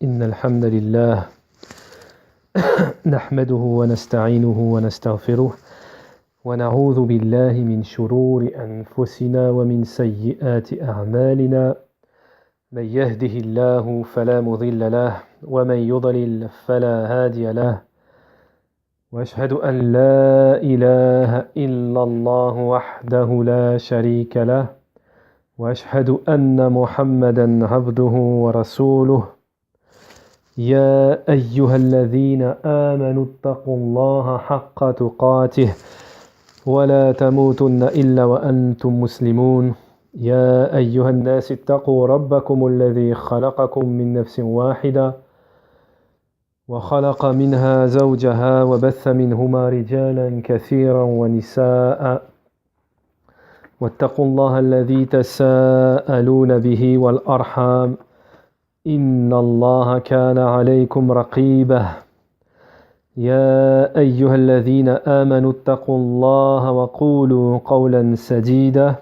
إن الحمد لله نحمده ونستعينه ونستغفره ونعوذ بالله من شرور أنفسنا ومن سيئات أعمالنا من يهده الله فلا مضل له ومن يضلل فلا هادي له وأشهد أن لا إله إلا الله وحده لا شريك له وأشهد أن محمدا عبده ورسوله يا أيها الذين آمنوا اتقوا الله حق تقاته ولا تموتن إلا وأنتم مسلمون يا أيها الناس اتقوا ربكم الذي خلقكم من نفس واحدة وخلق منها زوجها وبث منهما رجالا كثيرا ونساء واتقوا الله الذي تساءلون به والأرحام إن الله كان عليكم رقيبا يا أيها الذين آمنوا اتقوا الله وقولوا قولا سديدا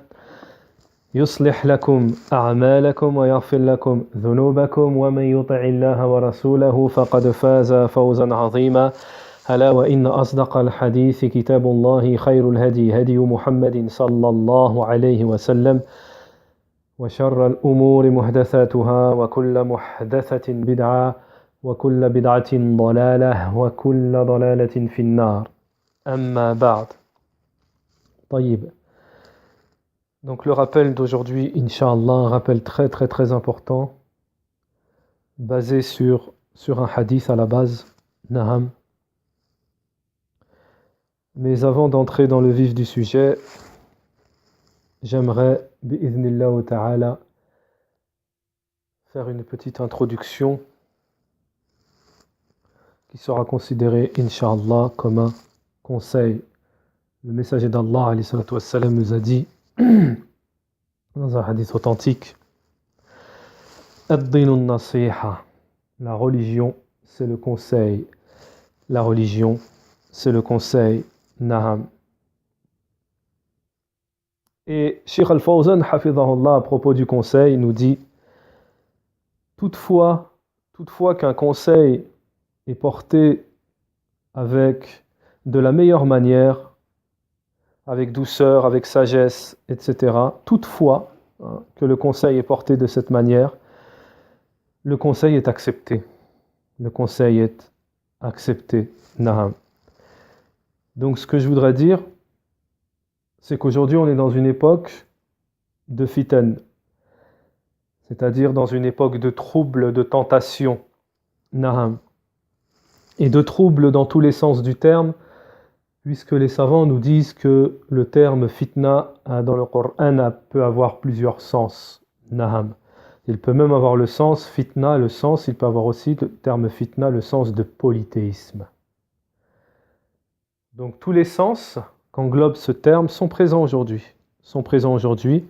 يصلح لكم أعمالكم ويغفر لكم ذنوبكم ومن يطع الله ورسوله فقد فاز فوزا عظيما ألا وإن أصدق الحديث كتاب الله خير الهدي هدي محمد صلى الله عليه وسلم وشر الأمور محدثاتها وكل محدثة بدعة وكل بدعة ضلالة وكل ضلالة في النار أما بعد طيب. Donc le rappel d'aujourd'hui, Inch'Allah, un rappel très important, basé sur un hadith à la base, Naham. Mais avant d'entrer dans le vif du sujet, j'aimerais, bi'idhnillah ta'ala, faire une petite introduction qui sera considérée, Inch'Allah, comme un conseil. Le messager d'Allah, alayhi salatu wassalam, nous a dit, dans un hadith authentique, Ad-dinu nasiha, la religion c'est le conseil, la religion c'est le conseil, naham. Et Cheikh Al-Fawzan, hafidhahullah, à propos du conseil, nous dit, toutefois qu'un conseil est porté avec de la meilleure manière, avec douceur, avec sagesse, etc. Toutefois, que le conseil est porté de cette manière, le conseil est accepté. Le conseil est accepté. Naham. Donc ce que je voudrais dire, c'est qu'aujourd'hui on est dans une époque de fitan, c'est-à-dire dans une époque de troubles, de tentation. Naham. Et de troubles dans tous les sens du terme, puisque les savants nous disent que le terme fitna dans le Coran peut avoir plusieurs sens. Naham. Il peut même avoir le sens fitna, le sens, il peut avoir aussi le terme fitna, le sens de polythéisme. Donc tous les sens qu'englobe ce terme sont présents aujourd'hui.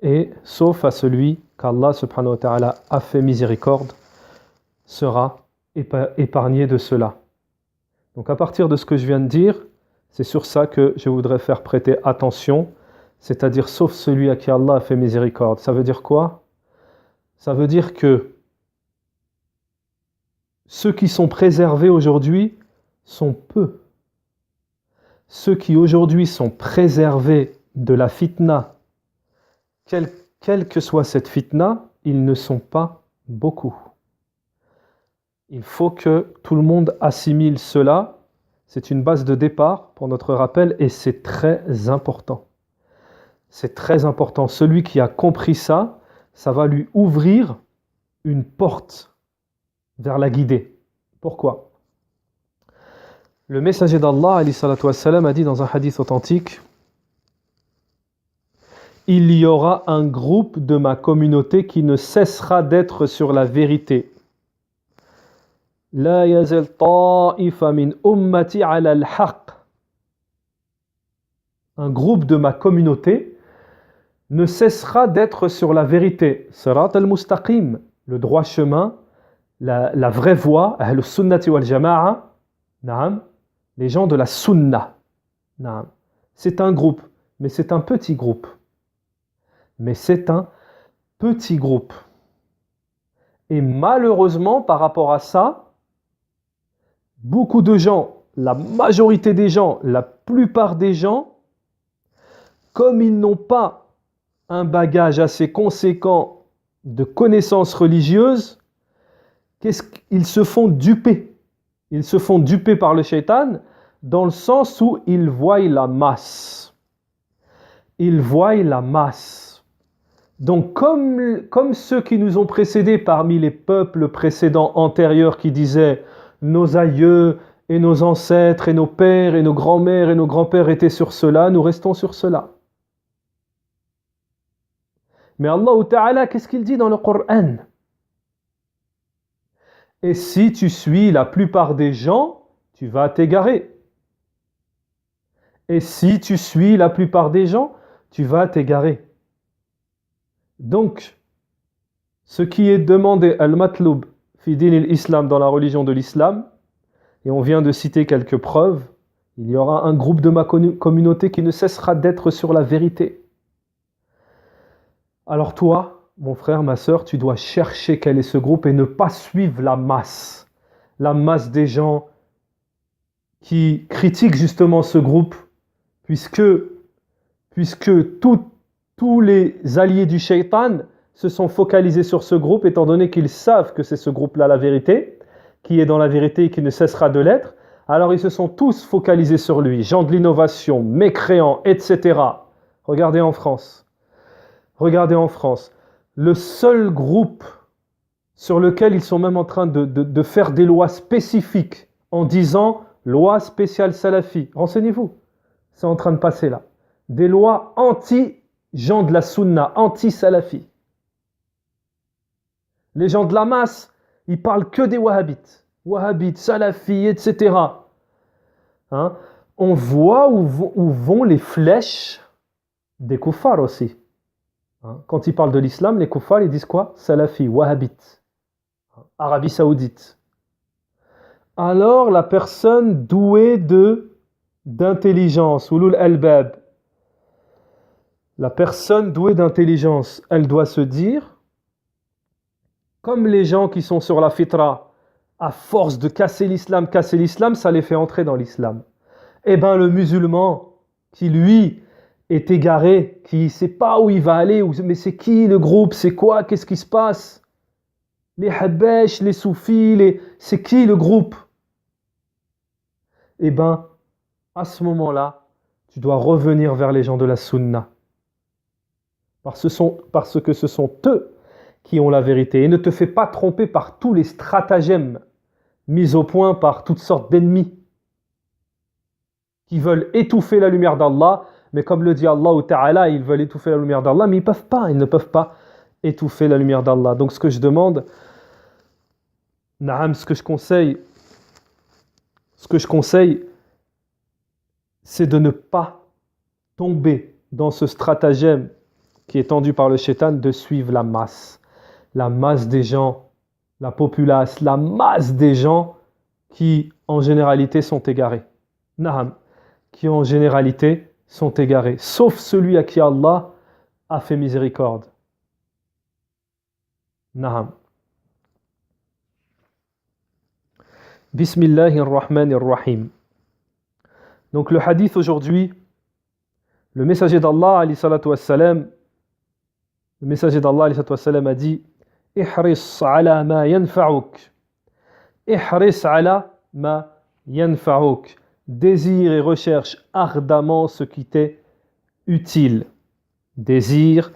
Et sauf à celui qu'Allah subhanahu wa ta'ala a fait miséricorde, sera épargné de cela. Donc à partir de ce que je viens de dire, c'est sur ça que je voudrais faire prêter attention, c'est-à-dire sauf celui à qui Allah a fait miséricorde. Ça veut dire quoi ? Ça veut dire que ceux qui sont préservés aujourd'hui sont peu. Ceux qui aujourd'hui sont préservés de la fitna, quelle que soit cette fitna, ils ne sont pas beaucoup. Il faut que tout le monde assimile cela. C'est une base de départ pour notre rappel et c'est très important. C'est très important. Celui qui a compris ça, ça va lui ouvrir une porte vers la guidée. Pourquoi ? Le messager d'Allah, alayhi salatu wassalam, a dit dans un hadith authentique, il y aura un groupe de ma communauté qui ne cessera d'être sur la vérité. La yazal ta'ifa min ummati ala al-haq. Un groupe de ma communauté ne cessera d'être sur la vérité. Sirat al-mustaqim, le droit chemin, la vraie voie, ahl sunnati wal jama'a, na'am, les gens de la sunna. Na'am. C'est un groupe, mais c'est un petit groupe. Et malheureusement, par rapport à ça, beaucoup de gens, la majorité des gens, la plupart des gens, comme ils n'ont pas un bagage assez conséquent de connaissances religieuses, ils se font duper. Ils se font duper par le shaitan dans le sens où ils voient la masse. Ils voient la masse. Donc comme ceux qui nous ont précédés parmi les peuples précédents antérieurs qui disaient nos aïeux et nos ancêtres et nos pères et nos grands-mères et nos grands-pères étaient sur cela, nous restons sur cela. Mais Allah Ta'ala, qu'est-ce qu'il dit dans le Coran? Et si tu suis la plupart des gens, tu vas t'égarer. Et si tu suis la plupart des gens, tu vas t'égarer. Donc, ce qui est demandé al-matloub fi din al-islam dans la religion de l'islam, et on vient de citer quelques preuves, il y aura un groupe de ma communauté qui ne cessera d'être sur la vérité. Alors toi, mon frère, ma sœur, tu dois chercher quel est ce groupe et ne pas suivre la masse des gens qui critiquent justement ce groupe, puisque tous les alliés du shaitan se sont focalisés sur ce groupe, étant donné qu'ils savent que c'est ce groupe-là la vérité, qui est dans la vérité et qui ne cessera de l'être. Alors ils se sont tous focalisés sur lui, gens de l'innovation, mécréants, etc. Regardez en France, le seul groupe sur lequel ils sont même en train de faire des lois spécifiques en disant loi spéciale salafi. Renseignez-vous, c'est en train de passer là. Des lois anti-gens de la sunna, anti-salafi. Les gens de la masse, ils parlent que des wahhabites, salafis, etc. Hein? On voit où vont les flèches des kuffars aussi. Hein? Quand ils parlent de l'islam, les kuffars, ils disent quoi? Salafi, wahhabites, Arabie Saoudite. Alors la personne douée d'intelligence, ulul albab, la personne douée d'intelligence, elle doit se dire, comme les gens qui sont sur la fitra, à force de casser l'islam, ça les fait entrer dans l'islam. Eh bien le musulman, qui lui est égaré, qui ne sait pas où il va aller, mais c'est qui le groupe, c'est quoi, qu'est-ce qui se passe? Les Habesh, les Soufis, c'est qui le groupe? Eh bien, à ce moment-là, tu dois revenir vers les gens de la sunna. Parce que ce sont eux qui ont la vérité. Et ne te fais pas tromper par tous les stratagèmes mis au point par toutes sortes d'ennemis qui veulent étouffer la lumière d'Allah. Mais comme le dit Allah Ta'ala, ils veulent étouffer la lumière d'Allah, mais ils ne peuvent pas étouffer la lumière d'Allah. Donc ce que je demande, ce que je conseille, c'est de ne pas tomber dans ce stratagème qui est tendu par le shaitan, de suivre la masse des gens, la populace, la masse des gens qui en généralité sont égarés. Qui en généralité sont égarés, sauf celui à qui Allah a fait miséricorde. Bismillahirrahmanirrahim. Donc le hadith aujourd'hui, le messager d'Allah alayhi salatu wassalam, a dit ihris ala ma yanfa'uk. Ihris ala ma yanfa'uk. Désire et recherche ardemment ce qui t'est utile. Désire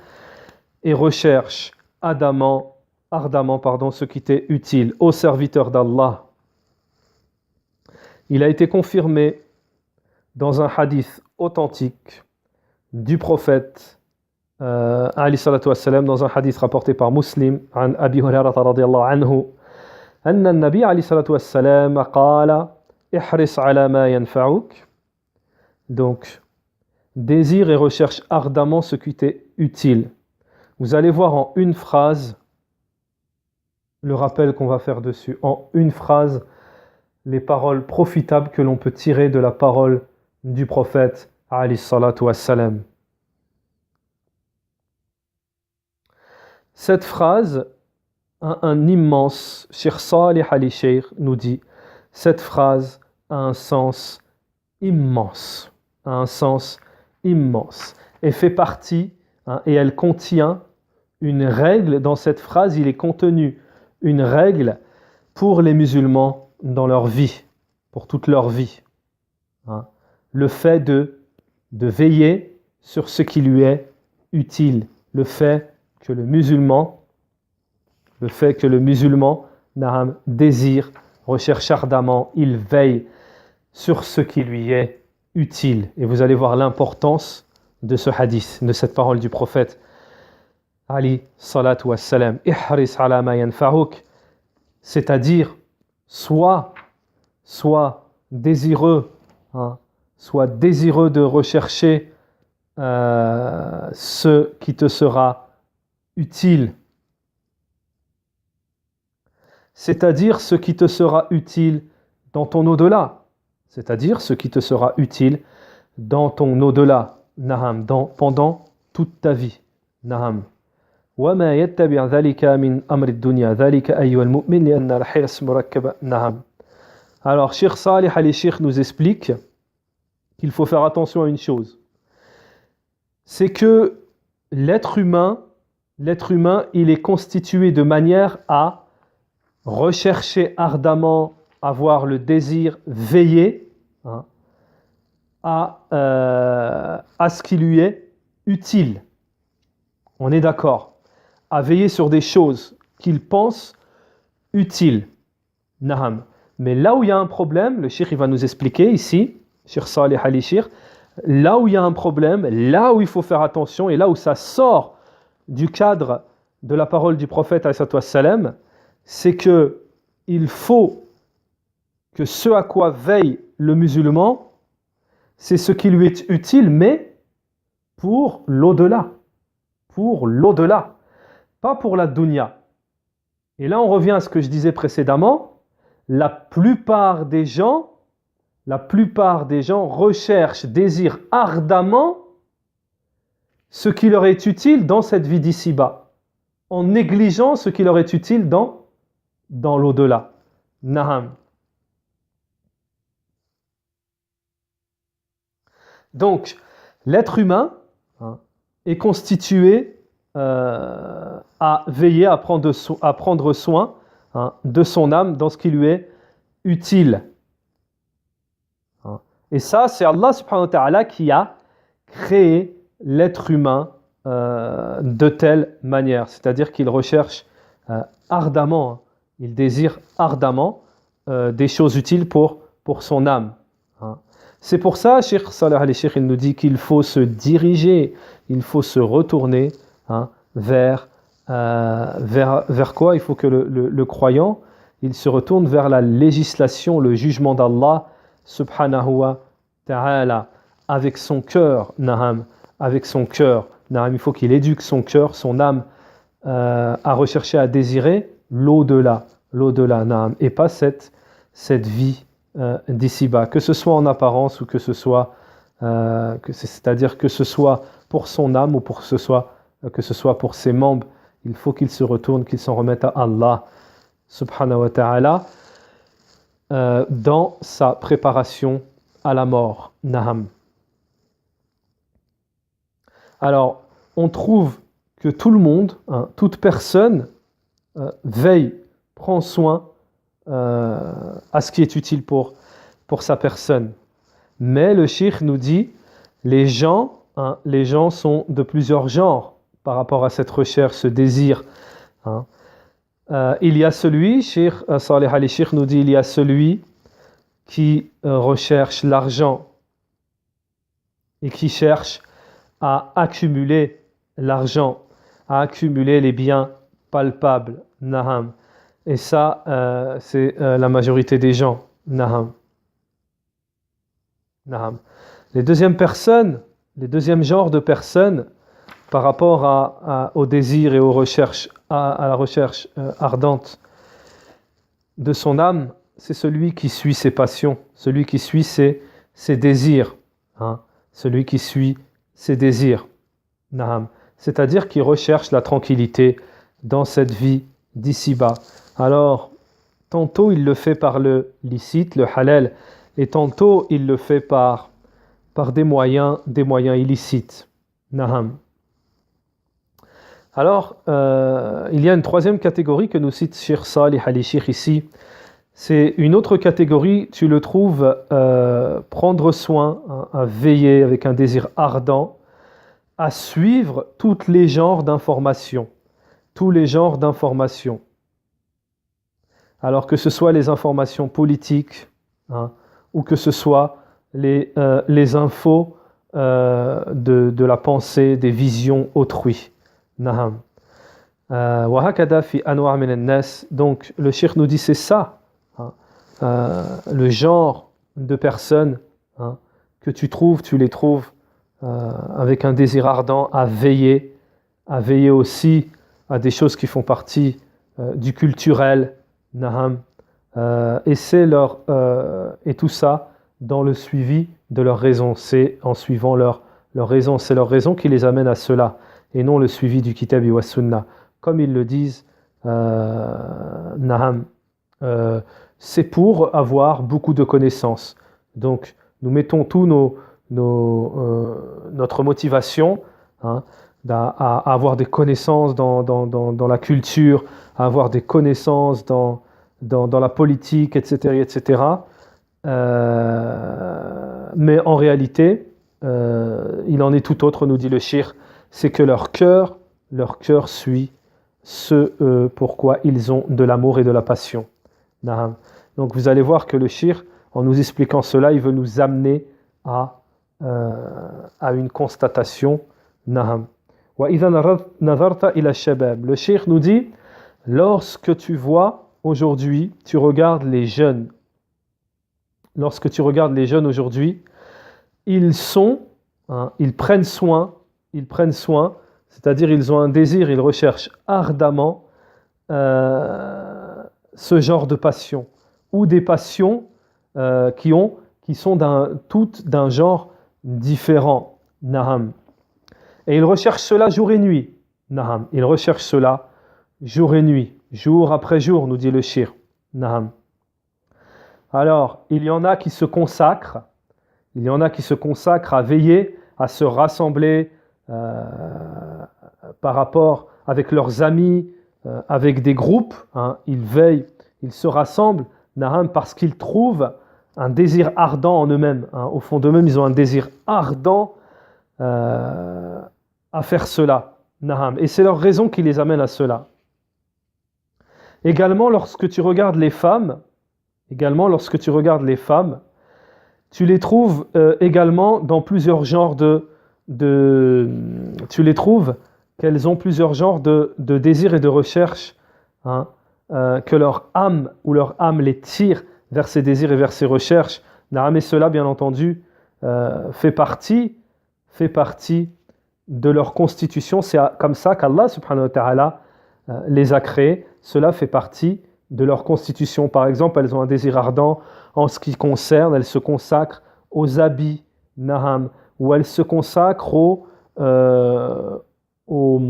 et recherche ardemment, ce qui t'est utile. Ô serviteur d'Allah. Il a été confirmé dans un hadith authentique du prophète alayhi salatu wassalam, dans un hadith rapporté par Muslim an Abi Hurairah radiyallahu anhu, anna an-nabi alayhi salatu wassalam qala ihris ala ma yanfa'uk. Donc désire et recherche ardemment ce qui t'est utile. Vous allez voir en une phrase le rappel qu'on va faire dessus, en une phrase les paroles profitables que l'on peut tirer de la parole du prophète alayhi salatu wassalam. Cette phrase, un immense, Cheikh Salih Ali Sheikh nous dit, cette phrase a un sens immense, et fait partie, et elle contient une règle. Dans cette phrase, il est contenu une règle pour les musulmans dans leur vie, pour toute leur vie. Le fait de veiller sur ce qui lui est utile, le fait que le musulman désire, recherche ardemment, il veille sur ce qui lui est utile. Et vous allez voir l'importance de ce hadith, de cette parole du prophète Ali salatu wassalam, ihris ala ma yanfa'uk, c'est-à-dire sois désireux, de rechercher ce qui te sera utile, c'est-à-dire ce qui te sera utile dans ton au-delà, pendant toute ta vie. Naham. وما يتبع ذلك من أمر الدنيا ذلك أيها المؤمن لأن الحرص مركبة. نعم. Alors Cheikh Salih Ali Sheikh nous explique qu'il faut faire attention à une chose, c'est que l'être humain, il est constitué de manière à rechercher ardemment, avoir le désir, veiller à ce qui lui est utile. On est d'accord, à veiller sur des choses qu'il pense utiles. Naham. Mais là où il y a un problème, le Cheikh il va nous expliquer ici, Cheikh Salih Ali Sheikh, là où il y a un problème, là où il faut faire attention et là où ça sort du cadre de la parole du prophète alayhi salam, c'est que il faut que ce à quoi veille le musulman, c'est ce qui lui est utile, mais pour l'au-delà. Pas pour la dunya. Et là on revient à ce que je disais précédemment, la plupart des gens recherchent, désirent ardemment ce qui leur est utile dans cette vie d'ici-bas, en négligeant ce qui leur est utile dans l'au-delà. Naham. Donc, l'être humain est constitué à veiller, à prendre soin de son âme dans ce qui lui est utile. Et ça, c'est Allah subhanahu wa ta'ala qui a créé l'être humain de telle manière. C'est-à-dire qu'il recherche ardemment, il désire ardemment des choses utiles pour son âme. C'est pour ça, Cheikh Salih Ali Sheikh, il nous dit qu'il faut se diriger, il faut se retourner vers quoi? Il faut que le croyant, il se retourne vers la législation, le jugement d'Allah subhanahu wa ta'ala, avec son cœur, naham, il faut qu'il éduque son cœur, son âme, à rechercher, à désirer l'au-delà, naham, et pas cette vie d'ici-bas, que ce soit en apparence ou que ce soit, c'est-à-dire que ce soit pour son âme ou que ce soit pour ses membres. Il faut qu'il se retourne, qu'il s'en remette à Allah subhanahu wa ta'ala dans sa préparation à la mort. Naham. Alors, on trouve que tout le monde, toute personne veille, prend soin à ce qui est utile pour sa personne. Mais le Cheikh nous dit, les gens sont de plusieurs genres par rapport à cette recherche, ce désir. Il y a celui, Cheikh Salih Ali Sheikh nous dit, il y a celui qui recherche l'argent et qui cherche à accumuler l'argent, à accumuler les biens palpables. Naham. Et ça, c'est la majorité des gens. Naham. Les deuxièmes genres de personnes, par rapport au désir et aux recherches, à la recherche ardente de son âme, c'est celui qui suit ses passions, celui qui suit ses désirs, celui qui suit ses désirs, c'est-à-dire qui recherche la tranquillité dans cette vie d'ici-bas. Alors, tantôt il le fait par le licite, le halal, et tantôt il le fait par des moyens illicites. Naham. Alors, il y a une troisième catégorie que nous cite Cheikh Salih al-Sheikh ici. C'est une autre catégorie, tu le trouves prendre soin, à veiller avec un désir ardent, à suivre tous les genres d'informations. Tous les genres d'informations. Alors que ce soit les informations politiques, hein, ou que ce soit les infos de la pensée, des visions autrui. Naham. Wahakada fi anwa' min an-nas. Donc le cheikh nous dit c'est ça, hein, le genre de personnes, hein, que tu les trouves avec un désir ardent à veiller aussi à des choses qui font partie du culturel. Naham. Et c'est et tout ça dans le suivi de leur raison. C'est en suivant leur raison. C'est leur raison qui les amène à cela, et non le suivi du Kitab wa Sunna. Comme ils le disent, Naham, c'est pour avoir beaucoup de connaissances. Donc, nous mettons tout notre motivation, hein, à avoir des connaissances dans la culture, à avoir des connaissances dans la politique, etc. etc. Mais en réalité, il en est tout autre, nous dit le cheikh, c'est que leur cœur suit ce pourquoi ils ont de l'amour et de la passion. Naham. Donc vous allez voir que le cheikh, en nous expliquant cela, il veut nous amener à une constatation. Naham. Le cheikh nous dit, lorsque tu vois aujourd'hui, tu regardes les jeunes. Lorsque tu regardes les jeunes aujourd'hui, ils prennent soin, c'est-à-dire ils ont un désir, ils recherchent ardemment ce genre de passion, ou des passions qui sont toutes d'un genre différent. Naham. Et ils recherchent cela jour et nuit. Naham. Ils recherchent cela jour et nuit, jour après jour, nous dit le cheikh. Naham. Alors, il y en a qui se consacrent à veiller, à se rassembler par rapport avec leurs amis, avec des groupes, hein. Ils veillent, ils se rassemblent, Naham, parce qu'ils trouvent un désir ardent en eux-mêmes, hein. Au fond d'eux-mêmes, ils ont un désir ardent à faire cela, Naham. Et c'est leur raison qui les amène à cela. Également, lorsque tu regardes les femmes, tu les trouves également dans plusieurs genres tu les trouves qu'elles ont plusieurs genres de désirs et de recherches, hein, que leur âme les tire vers ces désirs et vers ces recherches. Et cela, bien entendu, fait partie de leur constitution. C'est comme ça qu'Allah subhanahu wa ta'ala les a créés. Cela fait partie de leur constitution. Par exemple, elles ont un désir ardent en ce qui concerne, elles se consacrent aux habits, Naham, ou elles se consacrent aux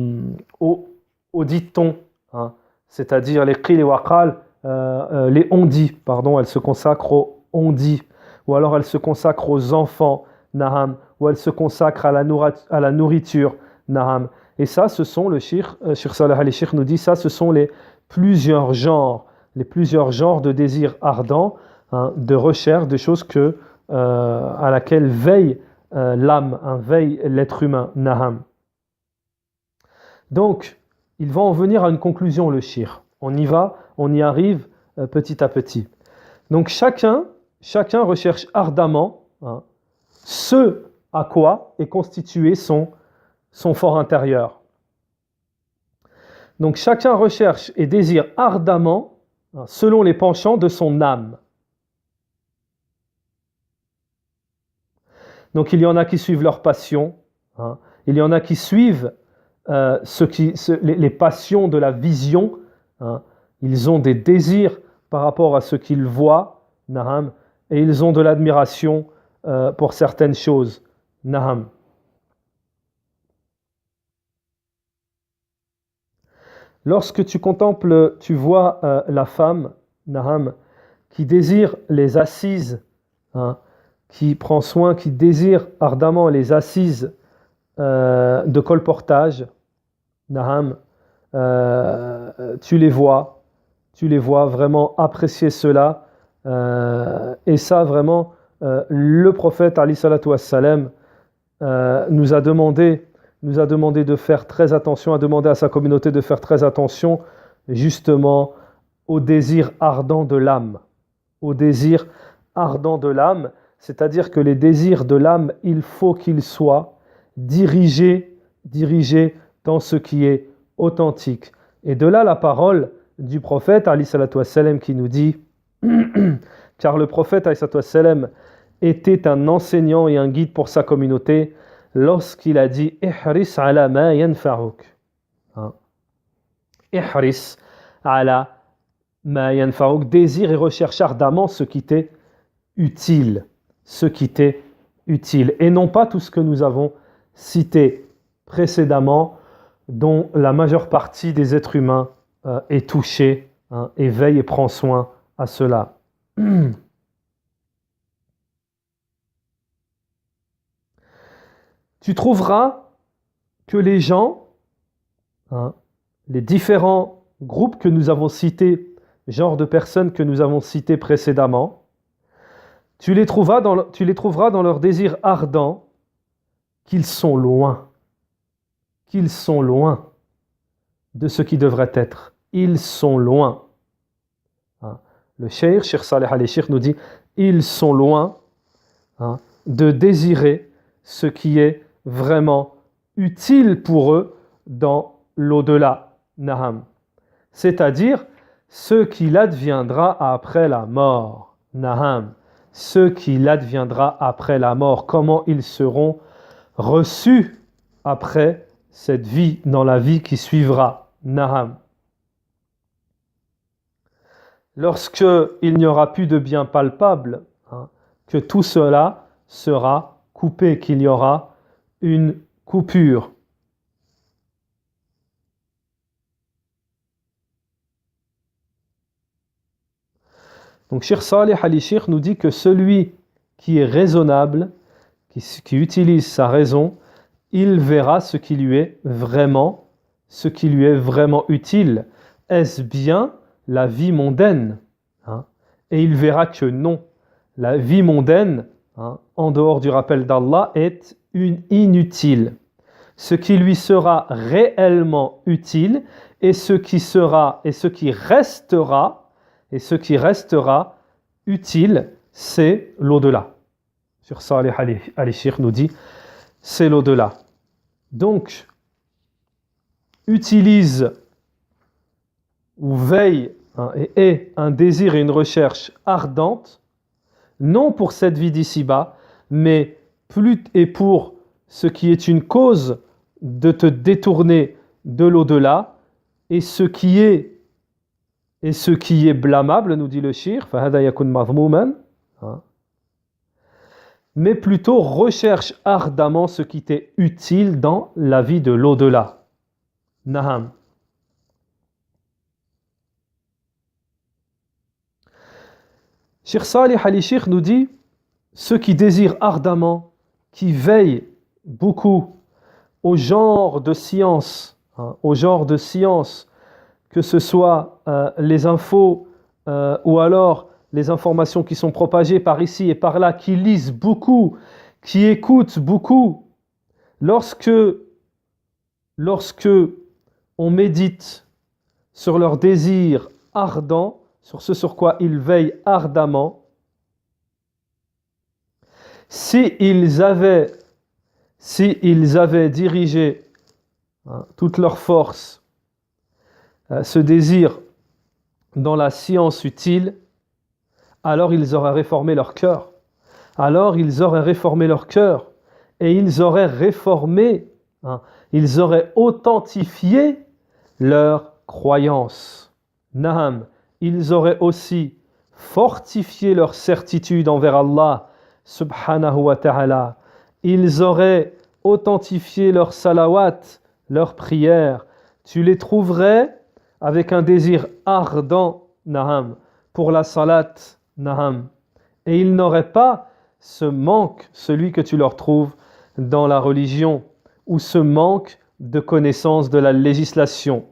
dictons, hein, c'est-à-dire les qil et waqal, les on-dit, pardon, elles se consacrent aux on-dit, ou alors elles se consacrent aux enfants, Naham, ou elles se consacrent à la nourriture, Naham. Et ça, ce sont, le Cheikh Salih al-Sheikh nous dit, ça, ce sont les plusieurs genres de désirs ardents, hein, de recherche, de choses à laquelle veille l'âme, hein, veille l'être humain, Naham. Donc, il va en venir à une conclusion, le Cheikh. On y arrive petit à petit. Donc, chacun recherche ardemment, hein, ce à quoi est constitué son fort intérieur. Donc, chacun recherche et désire ardemment, hein, selon les penchants de son âme. Donc, il y en a qui suivent leur passion, hein, il y en a qui suivent les passions de la vision, hein. Ils ont des désirs par rapport à ce qu'ils voient, Naham, et ils ont de l'admiration pour certaines choses, Naham. Lorsque tu contemples, tu vois la femme, Naham, qui désire les assises, hein, qui prend soin, qui désire ardemment les assises de colportage, Naham, tu les vois vraiment apprécier cela, et ça vraiment, le prophète Ali salatu wassalam nous a demandé de faire très attention, a demandé à sa communauté de faire très attention justement au désir ardent de l'âme, au désir ardent de l'âme, c'est-à-dire que les désirs de l'âme, il faut qu'ils soient dirigés dans ce qui est authentique. Et de là la parole du prophète Ali salatu wassalam qui nous dit car le prophète Ali salatu wassalam était un enseignant et un guide pour sa communauté lorsqu'il a dit ihris ala ma yanfa'uk, ihris ala ma yanfa'uk, désire et recherche ardemment ce qui t'est utile, et non pas tout ce que nous avons cité précédemment, dont la majeure partie des êtres humains est touchée, et veille et prend soin à cela. Tu trouveras que les gens, les différents groupes que nous avons cités, genre de personnes que nous avons cités précédemment, tu les trouveras dans leur désir ardent qu'ils sont loin de ce qui devrait être. Ils sont loin. Le Cheikh Saleh al-Cheikh nous dit, ils sont loin de désirer ce qui est vraiment utile pour eux dans l'au-delà, Naham. C'est-à-dire ce qu'il adviendra après la mort, Naham. Ce qu'il adviendra après la mort, comment ils seront reçus après cette vie, dans la vie qui suivra, Naham. Lorsque il n'y aura plus de bien palpable, que tout cela sera coupé, qu'il y aura une coupure. Donc Cheikh Saleh al-Cheikh nous dit que celui qui est raisonnable, qui utilise sa raison, il verra ce qui lui est vraiment utile. Est-ce bien la vie mondaine, et il verra que non, la vie mondaine, en dehors du rappel d'Allah, est inutile. Ce qui lui sera réellement utile et ce qui restera utile, c'est l'au-delà. Sur Saleh al-Cheikh nous dit, c'est l'au-delà. Donc, utilise ou veille et ait un désir et une recherche ardente, non pour cette vie d'ici-bas, mais pour ce qui est une cause de te détourner de l'au-delà, et ce qui est blâmable, nous dit le shir, فَهَذَا يَكُنْ مَضْمُومًا, mais plutôt recherche ardemment ce qui t'est utile dans la vie de l'au-delà. Naham. Cheikh Saleh al-Cheikh nous dit, ceux qui désirent ardemment, qui veillent beaucoup au genre de science, que ce soit les infos ou alors les informations qui sont propagées par ici et par là, qui lisent beaucoup, qui écoutent beaucoup, lorsque on médite sur leur désir ardent, sur ce sur quoi ils veillent ardemment, s'ils avaient dirigé toute leur force, ce désir dans la science utile, alors ils auraient réformé leur cœur. Et ils auraient authentifié leur croyance. Naham. Ils auraient aussi fortifié leur certitude envers Allah subhanahu wa ta'ala. Ils auraient authentifié leur salawat, leurs prières. Tu les trouverais avec un désir ardent, naham, pour la salat, naham. Et ils n'auraient pas ce manque, celui que tu leur trouves dans la religion, ou ce manque de connaissance de la législation.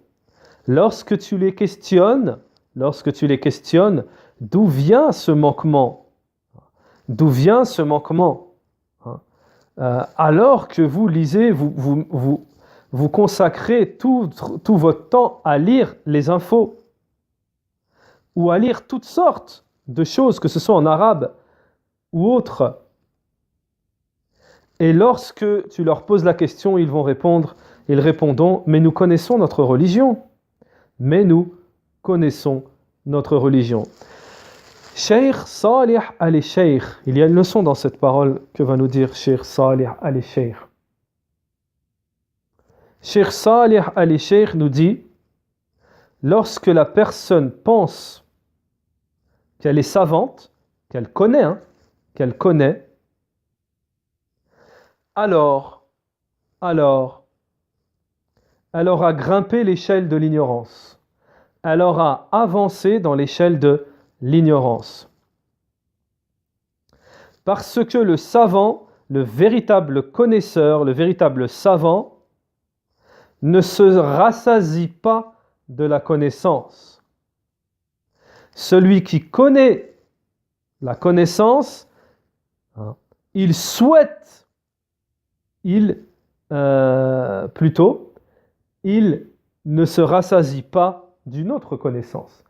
Lorsque tu les questionnes, d'où vient ce manquement? D'où vient ce manquement? Alors que vous lisez, vous consacrez tout votre temps à lire les infos ou à lire toutes sortes de choses, que ce soit en arabe ou autre. Et lorsque tu leur poses la question, ils répondront, mais nous connaissons notre religion. Mais nous connaissons notre religion. Cheikh Salih al-Cheikh, il y a une leçon dans cette parole que va nous dire Cheikh Salih al-Cheikh. Cheikh Salih al-Cheikh nous dit, lorsque la personne pense qu'elle est savante, qu'elle connaît, alors, elle aura grimpé l'échelle de l'ignorance. Elle aura avancé dans l'échelle de l'ignorance. Parce que le savant, le véritable connaisseur, le véritable savant, ne se rassasie pas de la connaissance. Celui qui connaît la connaissance, il souhaite, il ne se rassasie pas d'une autre connaissance.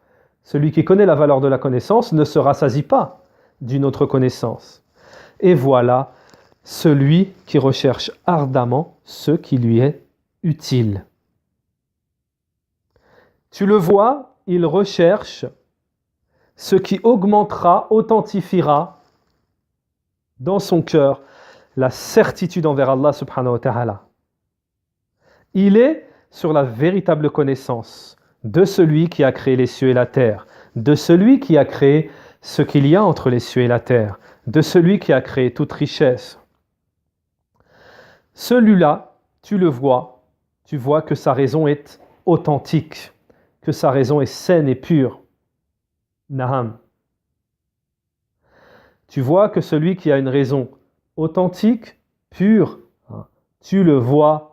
Celui qui connaît la valeur de la connaissance ne se rassasie pas d'une autre connaissance. Et voilà celui qui recherche ardemment ce qui lui est utile. Tu le vois, il recherche ce qui augmentera, authentifiera dans son cœur la certitude envers Allah subhanahu wa ta'ala. Il est sur la véritable connaissance de celui qui a créé les cieux et la terre, de celui qui a créé ce qu'il y a entre les cieux et la terre, de celui qui a créé toute richesse. Celui-là, tu le vois, tu vois que sa raison est authentique, que sa raison est saine et pure. Naham. Tu vois que celui qui a une raison authentique, pure, tu le vois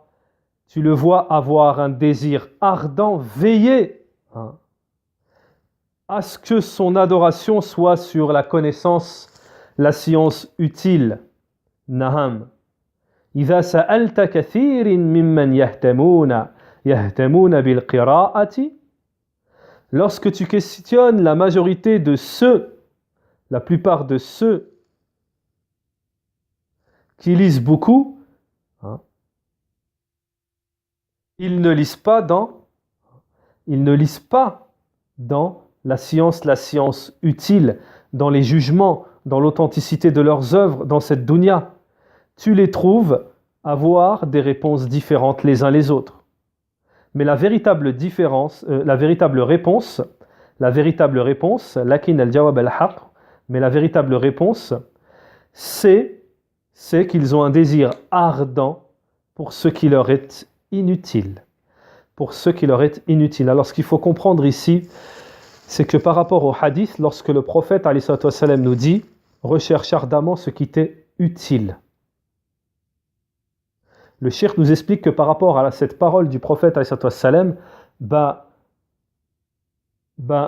avoir un désir ardent, veillé à ce que son adoration soit sur la connaissance, la science utile. Naham. إذا سألت كثير ممن يهتمون بالقراءة. Lorsque tu questionnes la majorité de ceux, la plupart de ceux qui lisent beaucoup, ils ne lisent pas dans la science utile, dans les jugements, dans l'authenticité de leurs œuvres, dans cette dunya. Tu les trouves avoir des réponses différentes les uns les autres. Mais la véritable réponse, lakin al-jawab al-haq, mais la véritable réponse, c'est qu'ils ont un désir ardent pour ce qui leur est inutile. Alors ce qu'il faut comprendre ici, c'est que par rapport au hadith, lorsque le prophète alayhi salatu wassalam nous dit « recherche ardemment ce qui t'est utile », le cheikh nous explique que par rapport à cette parole du prophète alayhi salatu wassalam,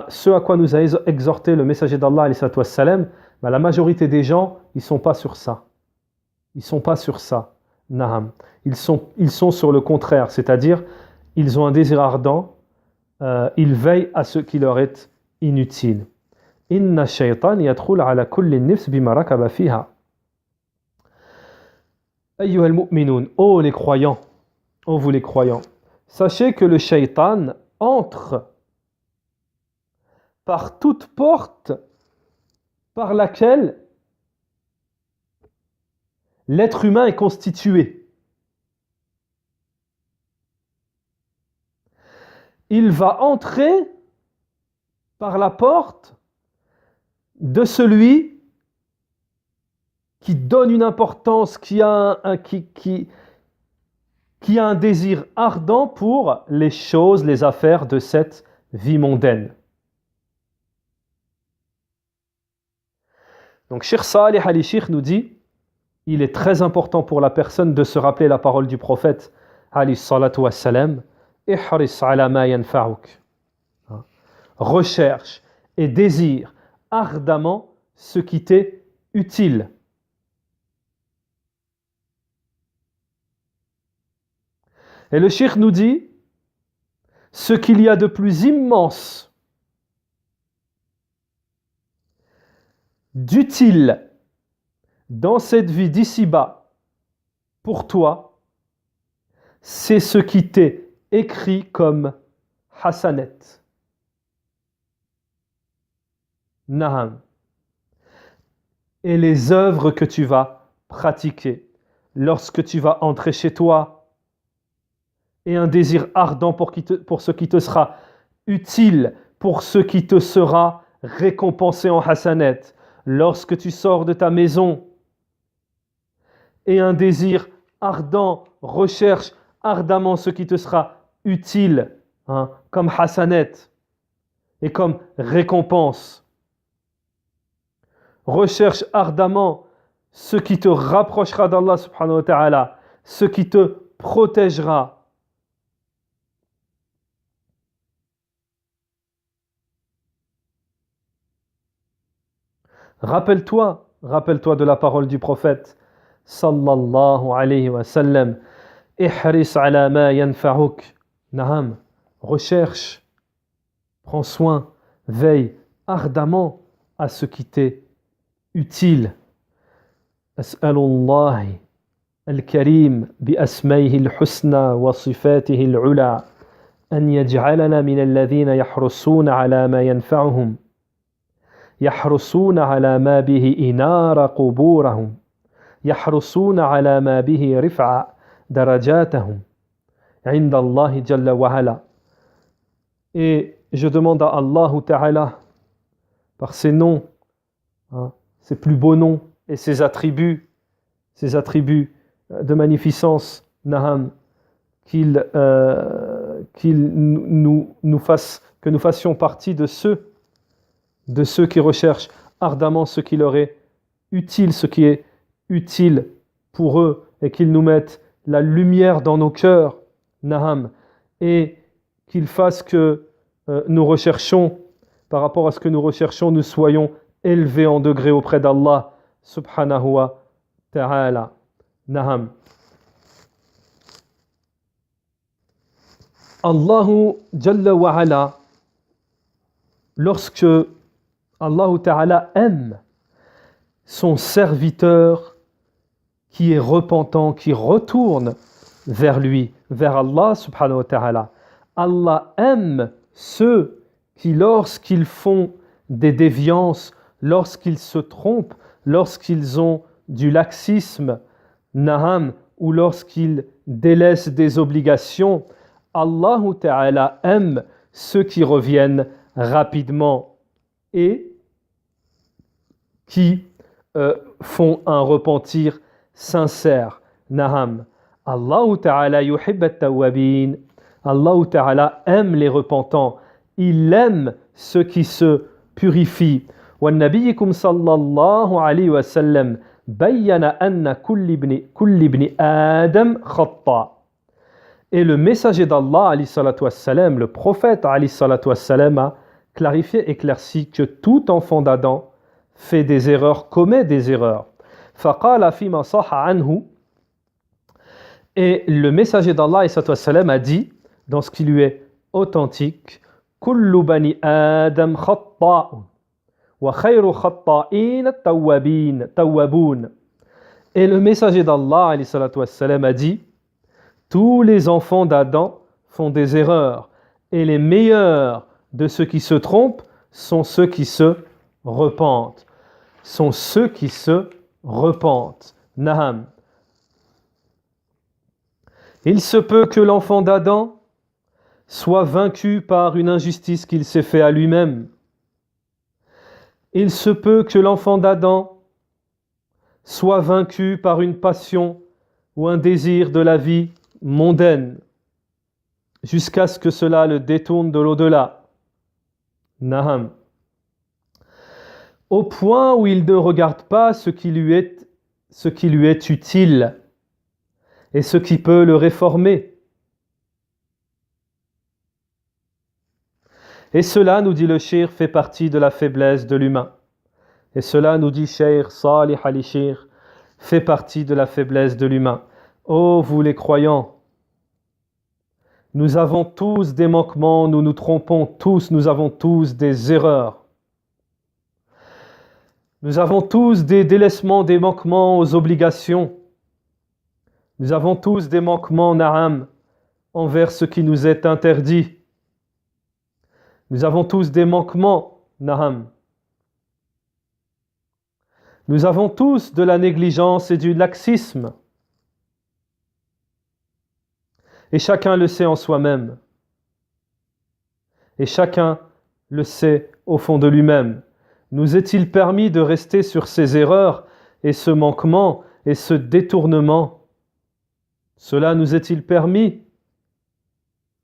ce à quoi nous a exhorté le messager d'Allah alayhi salatu wassalam, la majorité des gens, ils sont pas sur ça. Naham. Ils sont sur le contraire, c'est-à-dire ils ont un désir ardent, ils veillent à ce qui leur est inutile. Inna shaytan yadkhul ala kulli nifs bima rakaba fiha. Ayyuha al-mu'minun, ô les croyants, ô vous les croyants, sachez que le shaytan entre par toute porte par laquelle l'être humain est constitué. Il va entrer par la porte de celui qui donne une importance, qui qui a un désir ardent pour les choses, les affaires de cette vie mondaine. Donc Cheikh Salih al-Sheikh nous dit, il est très important pour la personne de se rappeler la parole du prophète alayhi salatu wassalam, ihris ala ma yanfa'uk. Recherche et désire ardemment ce qui t'est utile. Et le cheikh nous dit, ce qu'il y a de plus immense, d'utile dans cette vie d'ici-bas pour toi, c'est ce qui t'est écrit comme hasanet. Naham. Et les œuvres que tu vas pratiquer lorsque tu vas entrer chez toi, et un désir ardent pour ce qui te sera utile, pour ce qui te sera récompensé en hasanet, lorsque tu sors de ta maison, et un désir ardent, recherche ardemment ce qui te sera utile, comme hasanet, et comme récompense. Recherche ardemment ce qui te rapprochera d'Allah subhanahu wa ta'ala, ce qui te protégera. Rappelle-toi de la parole du prophète sallallahu alayhi wa sallam. Ihris ala ma yanfa'uk. Naham, recherche, prends soin, veille ardemment à ce qui t'est utile. As'alullahi al-karim bi asmayhi al-husna wa sifatihi al-ula an yaj'alana min alladhina yahrusuna ala ma yanfa'uhum. يحرصون على ما به إنار قبورهم يحرصون على ما به رفع درجاتهم عند الله جل وعلا. Et je demande à Allah Ta'ala, par ses noms, ses plus beaux noms et ses attributs de magnificence, Naham, qu'il nous fasse, que nous fassions partie de ceux qui recherchent ardemment ce qui leur est utile, ce qui est utile pour eux, et qu'ils nous mettent la lumière dans nos cœurs, Naham, et qu'ils fassent que nous recherchons, par rapport à ce que nous recherchons, nous soyons élevés en degré auprès d'Allah, subhanahu wa ta'ala, Naham. Allahu Jalla wa Ala, lorsque Allah Ta'ala aime son serviteur qui est repentant, qui retourne vers lui, vers Allah subhanahu wa ta'ala. Allah aime ceux qui, lorsqu'ils font des déviances, lorsqu'ils se trompent, lorsqu'ils ont du laxisme, naham, ou lorsqu'ils délaissent des obligations, Allah Ta'ala aime ceux qui reviennent rapidement et qui font un repentir sincère. Naham. Allah Ta'ala yuhib at-tawwabin. Allah Ta'ala aime les repentants. Il aime ceux qui se purifient. Wa nabiyyikum sallallahu alayhi wa sallam bayyana anna kulli ibni Adam khata. Et le messager d'Allah alayhi salatu wassalam, le prophète alayhi salatu wassalam, a clarifié, éclairci que tout enfant d'Adam fait des erreurs, commet des erreurs. فَقَالَ فِيمَا صَحَ عَنْهُ. Et le messager d'Allah a dit, dans ce qui lui est authentique, كُلُّ بَنِي آدَمْ خَطَّاءٌ وَخَيْرُ خَطَّائِينَ التَّوَّابُونَ. Et le messager d'Allah a dit, tous les enfants d'Adam font des erreurs, et les meilleurs de ceux qui se trompent sont ceux qui se repentent. Naham. Il se peut que l'enfant d'Adam soit vaincu par une injustice qu'il s'est fait à lui-même. Il se peut que l'enfant d'Adam soit vaincu par une passion ou un désir de la vie mondaines jusqu'à ce que cela le détourne de l'au-delà. Naham. Au point où il ne regarde pas ce qui lui est utile et ce qui peut le réformer. Et cela, nous dit le Cheikh, fait partie de la faiblesse de l'humain. Et cela, nous dit Cheikh Salih al-Cheikh, fait partie de la faiblesse de l'humain. Ô vous les croyants, nous avons tous des manquements, nous nous trompons tous, nous avons tous des erreurs. Nous avons tous des délaissements, des manquements aux obligations. Nous avons tous des manquements, na'am, envers ce qui nous est interdit. Nous avons tous des manquements, na'am. Nous avons tous de la négligence et du laxisme. Et chacun le sait en soi-même. Et chacun le sait au fond de lui-même. Nous est-il permis de rester sur ces erreurs et ce manquement et ce détournement? Cela nous est-il permis?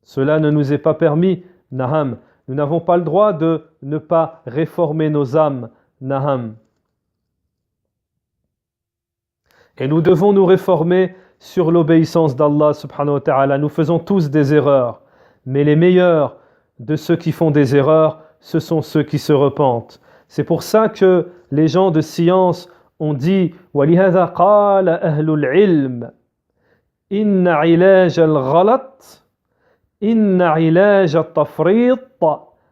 Cela ne nous est pas permis, naham. Nous n'avons pas le droit de ne pas réformer nos âmes, naham. Et nous devons nous réformer sur l'obéissance d'Allah subhanahu wa ta'ala. Nous faisons tous des erreurs, mais les meilleurs de ceux qui font des erreurs, ce sont ceux qui se repentent. C'est pour ça que les gens de science ont dit وَلِهَذَا قَالَ أَهْلُ الْعِلْمِ إِنَّ عِلَاجَ الْغَلَطِ إِنَّ عِلَاجَ التَّفْرِيطِ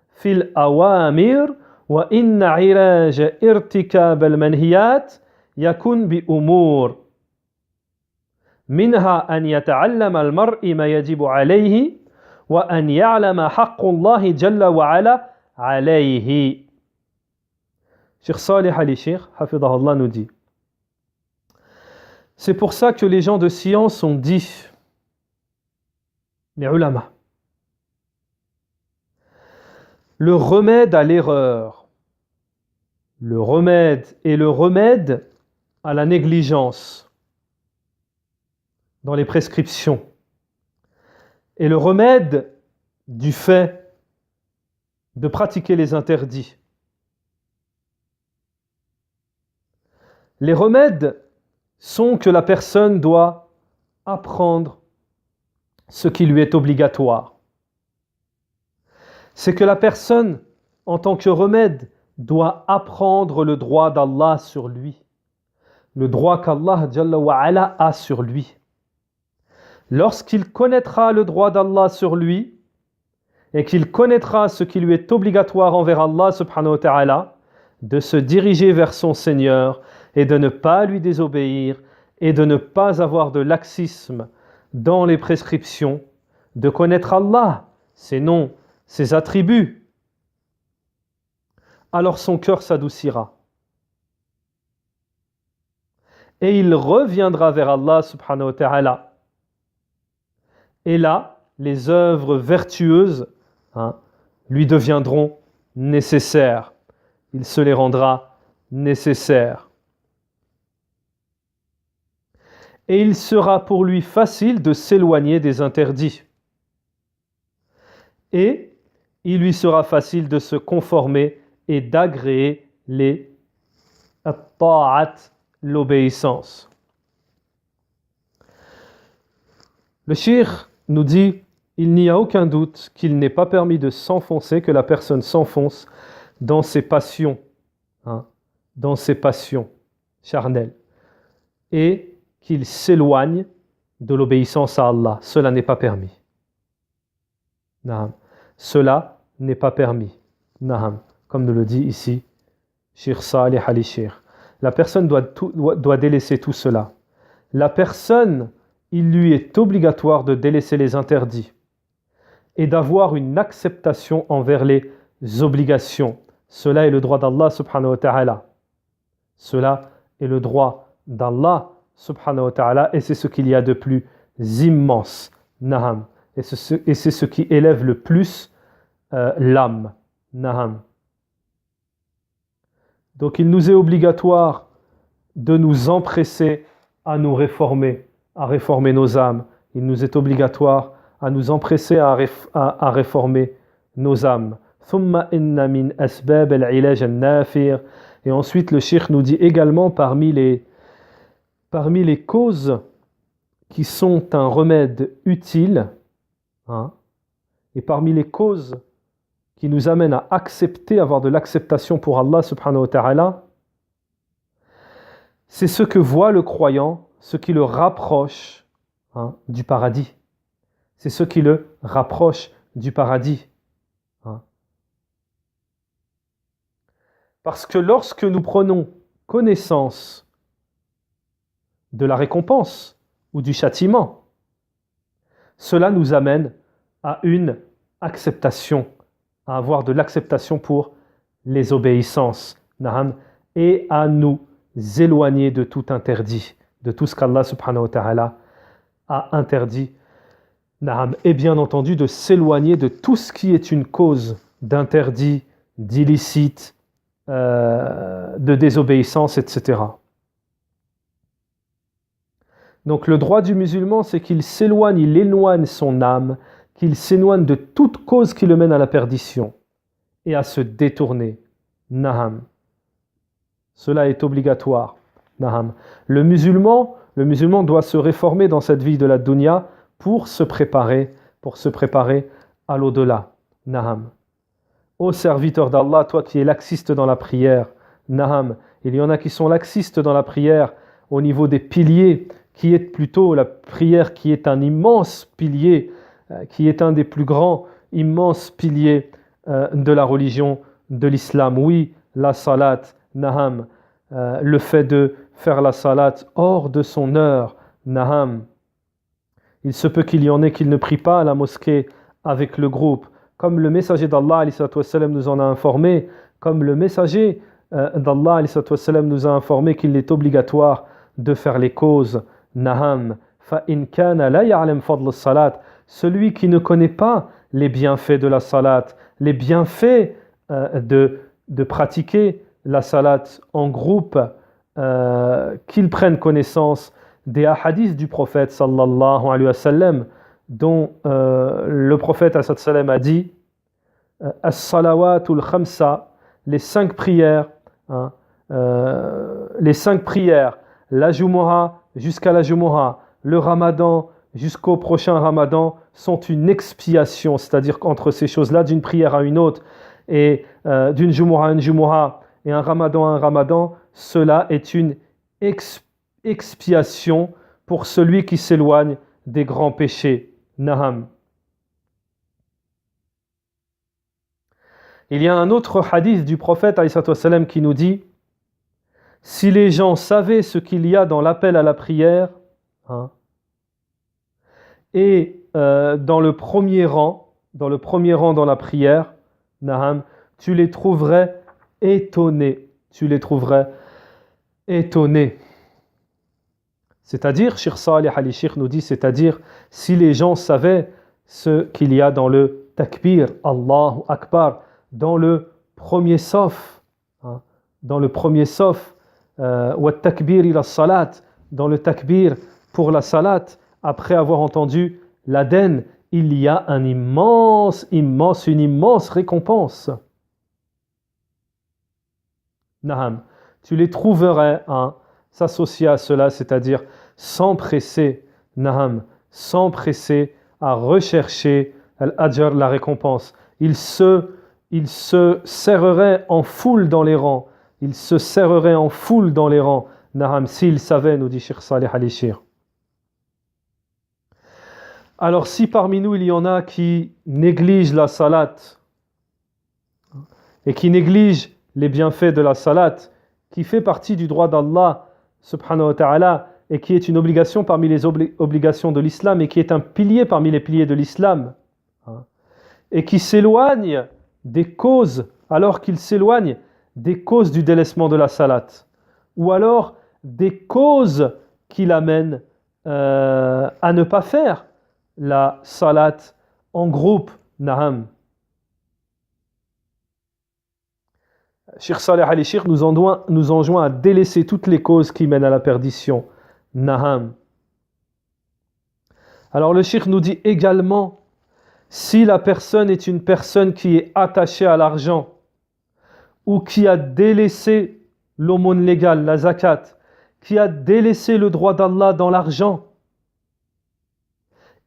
فِي الْأَوَامِرِ وَإِنَّ عِلَاجَ إِرْتِكَابَ الْمَنْهِيَاتِ يَكُنْ بِأُمُورٍ منها أن يتعلم المرء ما يجب عليه وأن يعلم حق الله جل وعلا عليه. Cheikh Salih al-Cheikh, hafidahullah, nous dit: c'est pour ça que les gens de science ont dit, les ulama, le remède à l'erreur, le remède et le remède à la négligence dans les prescriptions et le remède du fait de pratiquer les interdits. Les remèdes sont que la personne doit apprendre ce qui lui est obligatoire. C'est que la personne, en tant que remède, doit apprendre le droit d'Allah sur lui, le droit qu'Allah Jalla wa Ala a sur lui. Lorsqu'il connaîtra le droit d'Allah sur lui et qu'il connaîtra ce qui lui est obligatoire envers Allah subhanahu wa ta'ala, de se diriger vers son Seigneur et de ne pas lui désobéir et de ne pas avoir de laxisme dans les prescriptions, de connaître Allah, ses noms, ses attributs, alors son cœur s'adoucira. Et il reviendra vers Allah subhanahu wa ta'ala. Et là, les œuvres vertueuses lui deviendront nécessaires. Il se les rendra nécessaires. Et il sera pour lui facile de s'éloigner des interdits. Et il lui sera facile de se conformer et d'agréer les ta'at, l'obéissance. Le cheikh nous dit: il n'y a aucun doute qu'il n'est pas permis de s'enfoncer, que la personne s'enfonce dans ses passions, dans ses passions charnelles, et qu'il s'éloigne de l'obéissance à Allah. Cela n'est pas permis. Naam. Cela n'est pas permis. Naam. Comme nous le dit ici Cheikh Salih al-Cheikh. La personne doit délaisser tout cela. La personne, il lui est obligatoire de délaisser les interdits et d'avoir une acceptation envers les obligations. Cela est le droit d'Allah subhanahu wa ta'ala. Cela est le droit d'Allah subhanahu wa ta'ala, et c'est ce qu'il y a de plus immense. Naham. Et c'est ce qui élève le plus l'âme. Naham. Donc il nous est obligatoire de nous empresser à nous réformer, à réformer nos âmes. il nous est obligatoire à nous empresser à réformer nos âmes. ثم إن من أسباب العلاج النافع. Et ensuite le cheikh nous dit également parmi les causes qui sont un remède utile, hein, et parmi les causes qui nous amènent à accepter, avoir de l'acceptation pour Allah subhanahu wa ta'ala, c'est ce que voit le croyant, ce qui le rapproche, hein, du paradis. C'est ce qui le rapproche du paradis. Hein. Parce que lorsque nous prenons connaissance de la récompense ou du châtiment, cela nous amène à une acceptation, à avoir de l'acceptation pour les obéissances, et à nous éloigner de tout interdit, de tout ce qu'Allah subhanahu wa ta'ala a interdit, et bien entendu de s'éloigner de tout ce qui est une cause d'interdit, d'illicite, de désobéissance, etc. Donc le droit du musulman, c'est qu'il s'éloigne, il éloigne son âme, qu'il s'éloigne de toute cause qui le mène à la perdition et à se détourner. Naham. Cela est obligatoire. Naham. Le musulman doit se réformer dans cette vie de la dunya pour se préparer à l'au-delà. Naham. Ô serviteur d'Allah, toi qui es laxiste dans la prière, Naham, il y en a qui sont laxistes dans la prière au niveau des piliers, qui est plutôt la prière qui est un immense pilier, qui est un des plus grands, immenses piliers de la religion de l'islam. Oui, la salat, Naham, le fait de faire la salat hors de son heure, Naham. Il se peut qu'il y en ait qui ne prient pas à la mosquée avec le groupe, comme le messager d'Allah nous en a informé, comme le messager d'Allah nous a informé qu'il est obligatoire de faire les causes. Naham, fa in kana la ya'lam fadl as-salat, celui qui ne connaît pas les bienfaits de la salat, les bienfaits de pratiquer la salat en groupe, qu'il prenne connaissance des hadiths du prophète sallallahu alayhi wa sallam, dont le prophète sallam a dit as-salawatul khamsa, les 5 prières, hein, la Jumu'ah jusqu'à la Jumu'ah, le Ramadan jusqu'au prochain Ramadan sont une expiation, c'est-à-dire qu'entre ces choses-là, d'une prière à une autre, et d'une Jumu'ah à une Jumu'ah, et un Ramadan à un Ramadan, cela est une expiation pour celui qui s'éloigne des grands péchés. Naham. Il y a un autre hadith du prophète qui nous dit: si les gens savaient ce qu'il y a dans l'appel à la prière, hein, et dans le premier rang dans la prière, Naham, tu les trouverais étonnés. C'est-à-dire, Cheikh Salih Ali Sheikh nous dit, c'est-à-dire, si les gens savaient ce qu'il y a dans le takbir, Allahu Akbar, dans le premier saf, hein, wa takbir ila salat, dans le takbir pour la salat, après avoir entendu l'adhan, il y a une immense récompense. Naham, tu les trouverais, hein, s'associer à cela, c'est-à-dire s'empresser, Naham, s'empresser à rechercher al-ajr, la récompense. Il se serrerait en foule dans les rangs. Naham, s'il savait, nous dit Cheikh Salih Ali Sheikh. Alors si parmi nous il y en a qui négligent la salat et qui négligent les bienfaits de la salat, qui fait partie du droit d'Allah subhanahu wa ta'ala et qui est une obligation parmi les obligations de l'islam et qui est un pilier parmi les piliers de l'islam, hein, et qui s'éloigne des causes, alors qu'il s'éloigne des causes du délaissement de la salat, ou alors des causes qui l'amènent à ne pas faire la salat en groupe, Naham. Cheikh Saleh Ali Sheikh nous enjoint à délaisser toutes les causes qui mènent à la perdition, Naham. Alors le cheikh nous dit également, si la personne est une personne qui est attachée à l'argent ou qui a délaissé l'aumône légale, la zakat, qui a délaissé le droit d'Allah dans l'argent,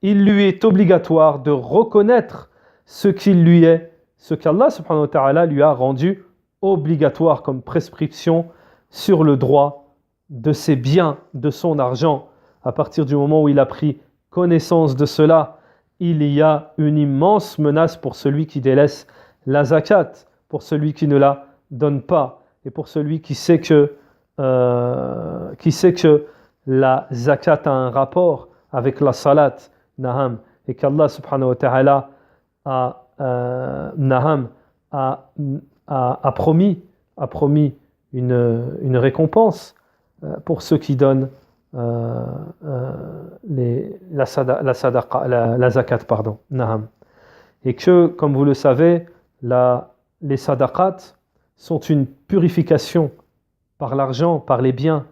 il lui est obligatoire de reconnaître ce qu'il lui est, ce qu'Allah subhanahu wa ta'ala lui a rendu obligatoire comme prescription sur le droit de ses biens, de son argent. À partir du moment où il a pris connaissance de cela, il y a une immense menace pour celui qui délaisse la zakat, pour celui qui ne la donne pas, et pour celui qui sait que la zakat a un rapport avec la salat, naham, et qu'Allah subhanahu wa ta'ala a promis une récompense pour ceux qui donnent la zakat, pardon, naham. Et que, comme vous le savez, les sadaqat sont une purification par l'argent, par les biens,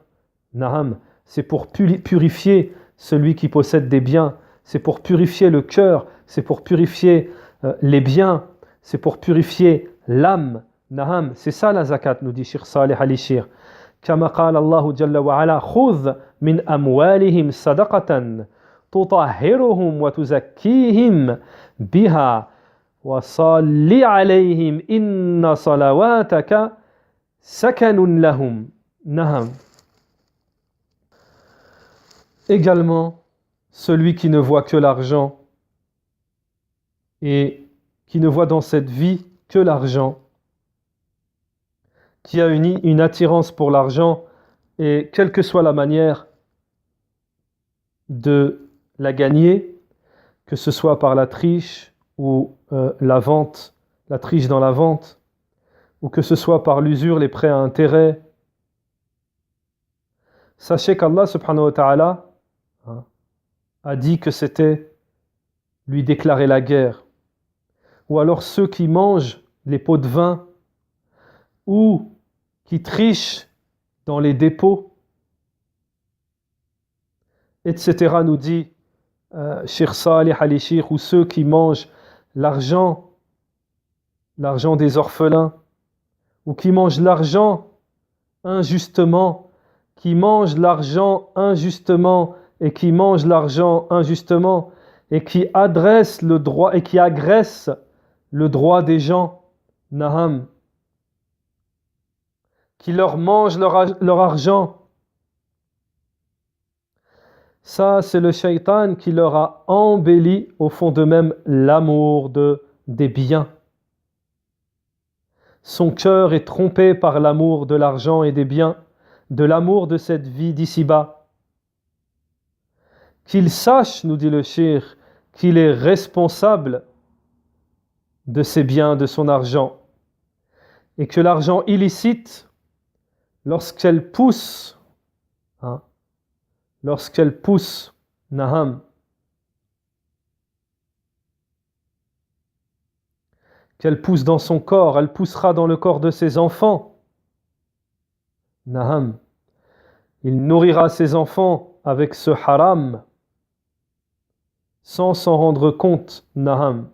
naham. C'est pour purifier celui qui possède des biens, c'est pour purifier le cœur, c'est pour purifier les biens, c'est pour purifier l'âme, naham. C'est ça la zakat, nous dit Cheikh Saleh al-Shir. كما قال الله جل وعلا خذ من أموالهم صدقة تطهرهم وتزكيهم بها وصل عليهم إن صلواتك سكن لهم. نعم. Également, celui qui ne voit que l'argent et qui ne voit dans cette vie que l'argent, qui a une attirance pour l'argent, et quelle que soit la manière de la gagner, que ce soit par la triche ou la vente, la triche dans la vente, ou que ce soit par l'usure, les prêts à intérêt, sachez qu'Allah subhanahu wa ta'ala a dit que c'était lui déclarer la guerre. Ou alors ceux qui mangent les pots de vin ou qui trichent dans les dépôts, etc., nous dit Cheikh Saleh al-Shir, ou ceux qui mangent l'argent des orphelins, ou qui mangent l'argent injustement, qui mangent l'argent injustement, et qui mangent l'argent injustement, et qui adressent le droit, et qui agressent le droit des gens, naham, qui leur mangent leur argent. Ça, c'est le shaitan qui leur a embelli au fond d'eux-mêmes l'amour des biens. Son cœur est trompé par l'amour de l'argent et des biens, de l'amour de cette vie d'ici-bas. Qu'il sache, nous dit le cheikh, qu'il est responsable de ses biens, de son argent, et que l'argent illicite, lorsqu'elle pousse, naham, qu'elle pousse dans son corps, elle poussera dans le corps de ses enfants, naham, il nourrira ses enfants avec ce haram, sans s'en rendre compte, naham.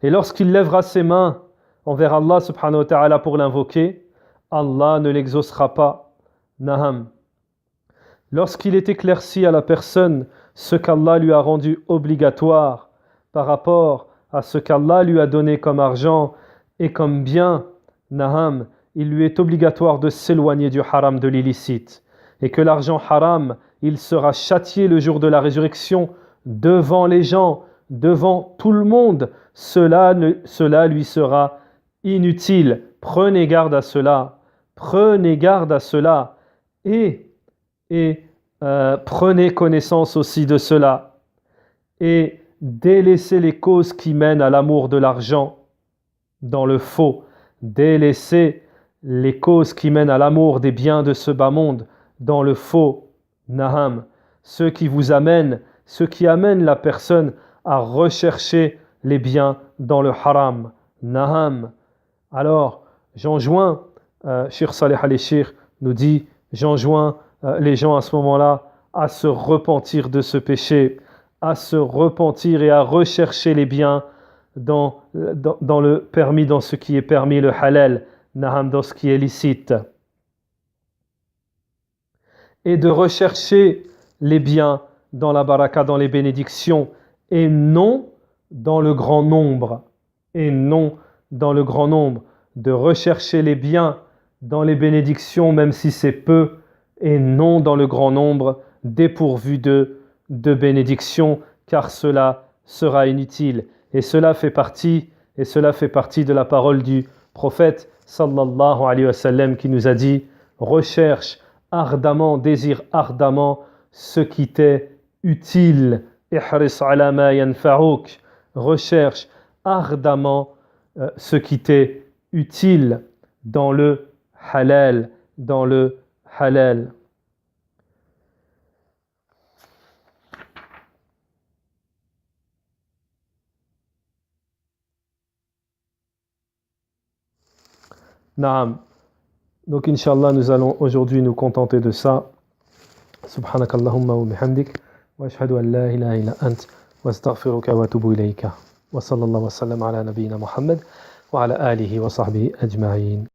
Et lorsqu'il lèvera ses mains envers Allah subhanahu wa ta'ala pour l'invoquer, Allah ne l'exaucera pas, naham. Lorsqu'il est éclairci à la personne ce qu'Allah lui a rendu obligatoire par rapport à ce qu'Allah lui a donné comme argent et comme bien, naham, il lui est obligatoire de s'éloigner du haram, de l'illicite, et que l'argent haram, il sera châtié le jour de la résurrection devant les gens, devant tout le monde. Cela lui sera inutile. Prenez garde à cela. Prenez garde à cela. Et prenez connaissance aussi de cela. Et délaissez les causes qui mènent à l'amour de l'argent dans le faux. Délaissez les causes qui mènent à l'amour des biens de ce bas monde dans le faux. Naham, ceux qui amènent la personne à rechercher les biens dans le haram. Naham. Alors, j'enjoins, Cheikh Saleh al-Shir nous dit, j'enjoins les gens à ce moment-là à se repentir de ce péché, à se repentir et à rechercher les biens dans le permis, dans ce qui est permis, le halal, naham, dans ce qui est licite. Et de rechercher les biens dans la baraka, dans les bénédictions, et non dans le grand nombre. Et non dans le grand nombre. De rechercher les biens dans les bénédictions, même si c'est peu, et non dans le grand nombre, dépourvu de bénédictions, car cela sera inutile. Et cela fait partie de la parole du prophète sallallahu alayhi wa sallam qui nous a dit: recherche ardemment, désire ardemment ce qui t'est utile. Ihris ala ma yanfa'uk. Recherche ardemment ce qui t'est utile dans le halal, dans le halal. Naam. Donc Inch'Allah, nous allons aujourd'hui nous contenter de ça. Subhanakallahumma wa bihamdik wa ashhadu an la ilaha illa ant wa astaghfiruka wa atubu ilayka. Wa sallallahu wa sallam ala nabiyyina Muhammad wa ala alihi wa sahbihi ajma'in.